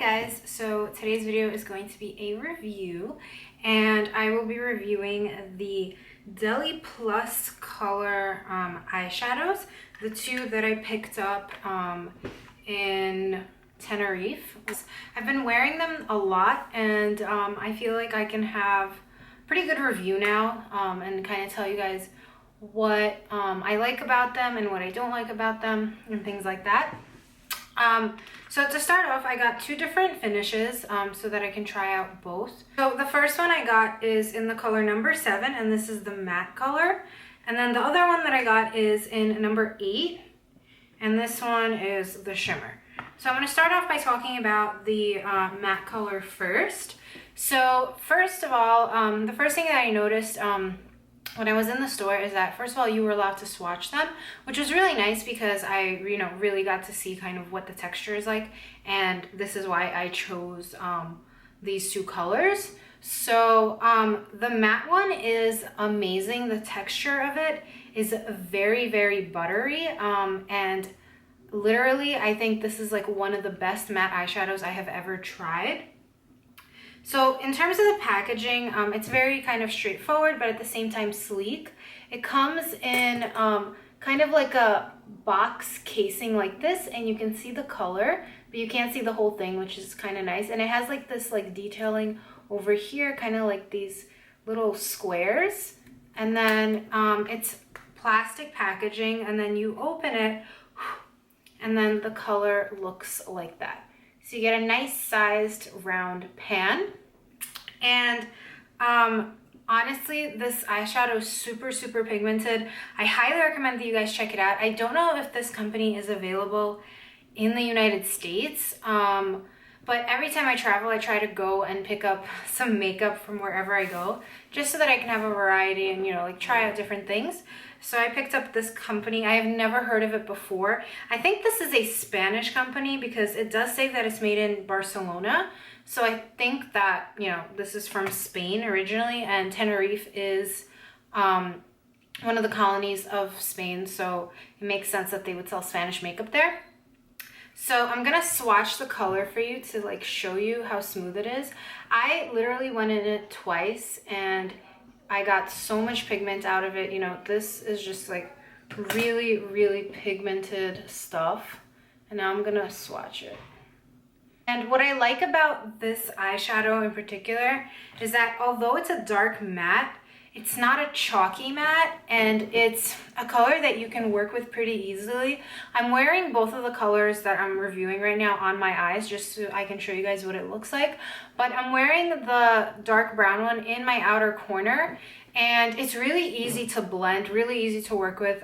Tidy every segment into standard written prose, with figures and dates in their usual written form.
guys, so today's video is going to be a review and I will be reviewing the DeliPlus color eyeshadows, the two that I picked up in Tenerife. I've been wearing them a lot and I feel like I can have a pretty good review now and kind of tell you guys what I like about them and what I don't like about them and things like that. So to start off, I got two different finishes so that I can try out both. So the first one I got is in the color number 7, and this is the matte color. And then the other one that I got is in number 8, and this one is the shimmer. So I'm going to start off by talking about the matte color first. So first of all, the first thing that I noticed when I was in the store is that, first of all, you were allowed to swatch them, which was really nice because I, really got to see kind of what the texture is like, and this is why I chose these two colors. So the matte one is amazing. The texture of it is very, very buttery, and literally, I think this is like one of the best matte eyeshadows I have ever tried. So in terms of the packaging, it's very kind of straightforward, but at the same time sleek. It comes in kind of like a box casing like this, and you can see the color, but you can't see the whole thing, which is kind of nice. And it has like this like detailing over here, kind of like these little squares. And then it's plastic packaging, and then you open it, and then the color looks like that. So you get a nice sized round pan. And honestly, this eyeshadow is super, super pigmented. I highly recommend that you guys check it out. I don't know if this company is available in the United States, but every time I travel, I try to go and pick up some makeup from wherever I go, just so that I can have a variety and, like try out different things. So I picked up this company. I have never heard of it before. I think this is a Spanish company because it does say that it's made in Barcelona. So I think that, this is from Spain originally, and Tenerife is one of the colonies of Spain. So it makes sense that they would sell Spanish makeup there. So I'm going to swatch the color for you to like show you how smooth it is. I literally went in it twice and I got so much pigment out of it. This is just like really, really pigmented stuff. And now I'm gonna swatch it. And what I like about this eyeshadow in particular is that although it's a dark matte, it's not a chalky matte, and it's a color that you can work with pretty easily. I'm wearing both of the colors that I'm reviewing right now on my eyes just so I can show you guys what it looks like. But I'm wearing the dark brown one in my outer corner, and it's really easy to blend, really easy to work with.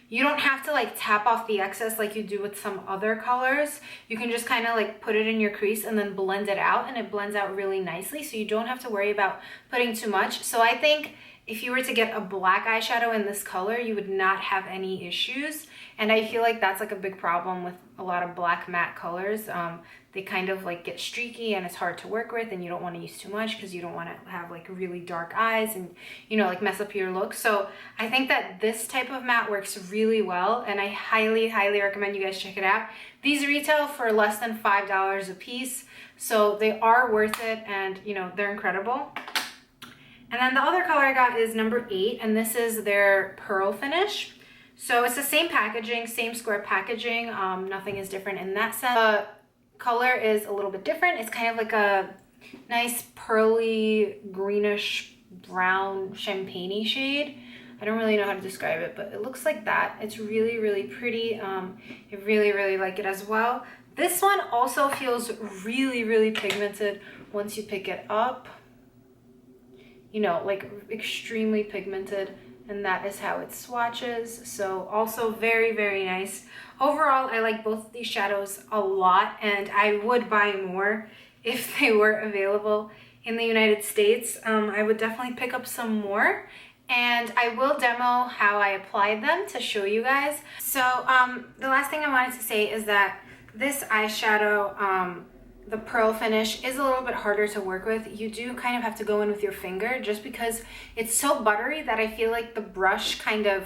You don't have to like tap off the excess like you do with some other colors. You can just kind of like put it in your crease and then blend it out, and it blends out really nicely, so you don't have to worry about putting too much. So I think if you were to get a black eyeshadow in this color, you would not have any issues. And I feel like that's like a big problem with a lot of black matte colors. They kind of like get streaky and it's hard to work with, and you don't want to use too much because you don't want to have like really dark eyes and like mess up your look. So I think that this type of matte works really well, and I highly, highly recommend you guys check it out. These retail for less than $5 a piece, so they are worth it, and they're incredible. And then the other color I got is number 8, and this is their pearl finish. So it's the same packaging, same square packaging. Nothing is different in that sense. The color is a little bit different. It's kind of like a nice pearly greenish brown champagne-y shade. I don't really know how to describe it, but it looks like that. It's really, really pretty. I really, really like it as well. This one also feels really, really pigmented once you pick it up. Like extremely pigmented, and that is how it swatches. So also very, very nice. Overall, I like both of these shadows a lot, and I would buy more if they were available in the United States. I would definitely pick up some more, and I will demo how I applied them to show you guys. So the last thing I wanted to say is that this eyeshadow, the pearl finish, is a little bit harder to work with. You do kind of have to go in with your finger just because it's so buttery that I feel like the brush kind of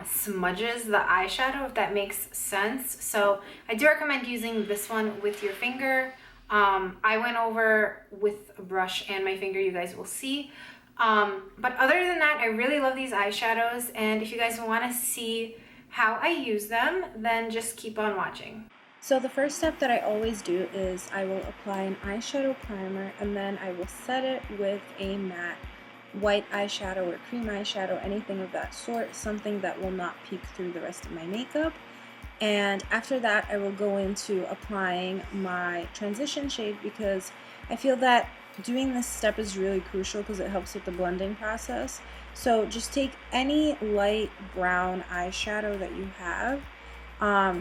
smudges the eyeshadow, if that makes sense. So I do recommend using this one with your finger. I went over with a brush and my finger, you guys will see. But other than that, I really love these eyeshadows, and if you guys want to see how I use them, then just keep on watching. So the first step that I always do is I will apply an eyeshadow primer, and then I will set it with a matte white eyeshadow or cream eyeshadow, anything of that sort, something that will not peek through the rest of my makeup. And after that, I will go into applying my transition shade, because I feel that doing this step is really crucial because it helps with the blending process. So just take any light brown eyeshadow that you have,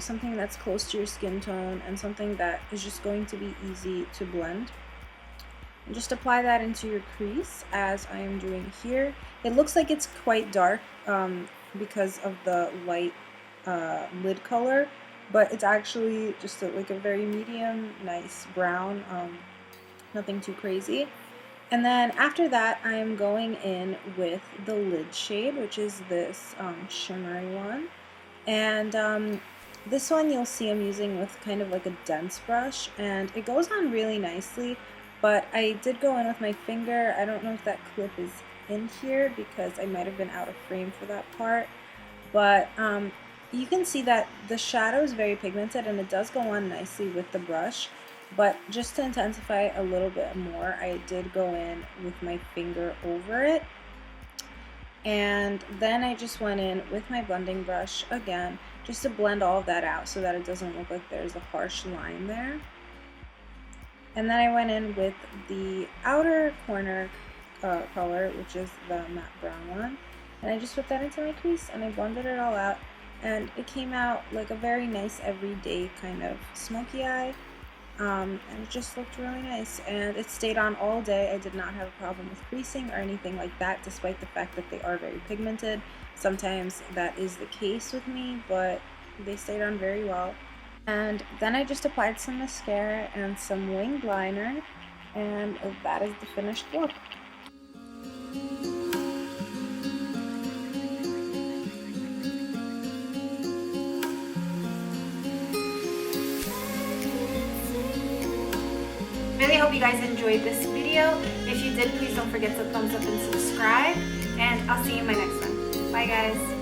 something that's close to your skin tone and something that is just going to be easy to blend. And just apply that into your crease as I am doing here. It looks like it's quite dark because of the light lid color, but it's actually just like a very medium, nice brown, nothing too crazy. And then after that, I am going in with the lid shade, which is this shimmery one. And this one you'll see I'm using with kind of like a dense brush, and it goes on really nicely, but I did go in with my finger. I don't know if that clip is in here because I might have been out of frame for that part, but you can see that the shadow is very pigmented and it does go on nicely with the brush. But just to intensify a little bit more, I did go in with my finger over it. And then I just went in with my blending brush again, just to blend all of that out so that it doesn't look like there's a harsh line there. And then I went in with the outer corner color, which is the matte brown one. And I just put that into my crease and I blended it all out. And it came out like a very nice everyday kind of smoky eye. And it just looked really nice, and it stayed on all day. I did not have a problem with creasing or anything like that, despite the fact that they are very pigmented. Sometimes that is the case with me, but they stayed on very well. And then I just applied some mascara and some winged liner, and that is the finished look. Really hope you guys enjoyed this video. If you did, please don't forget to thumbs up and subscribe, and I'll see you in my next one. Bye guys.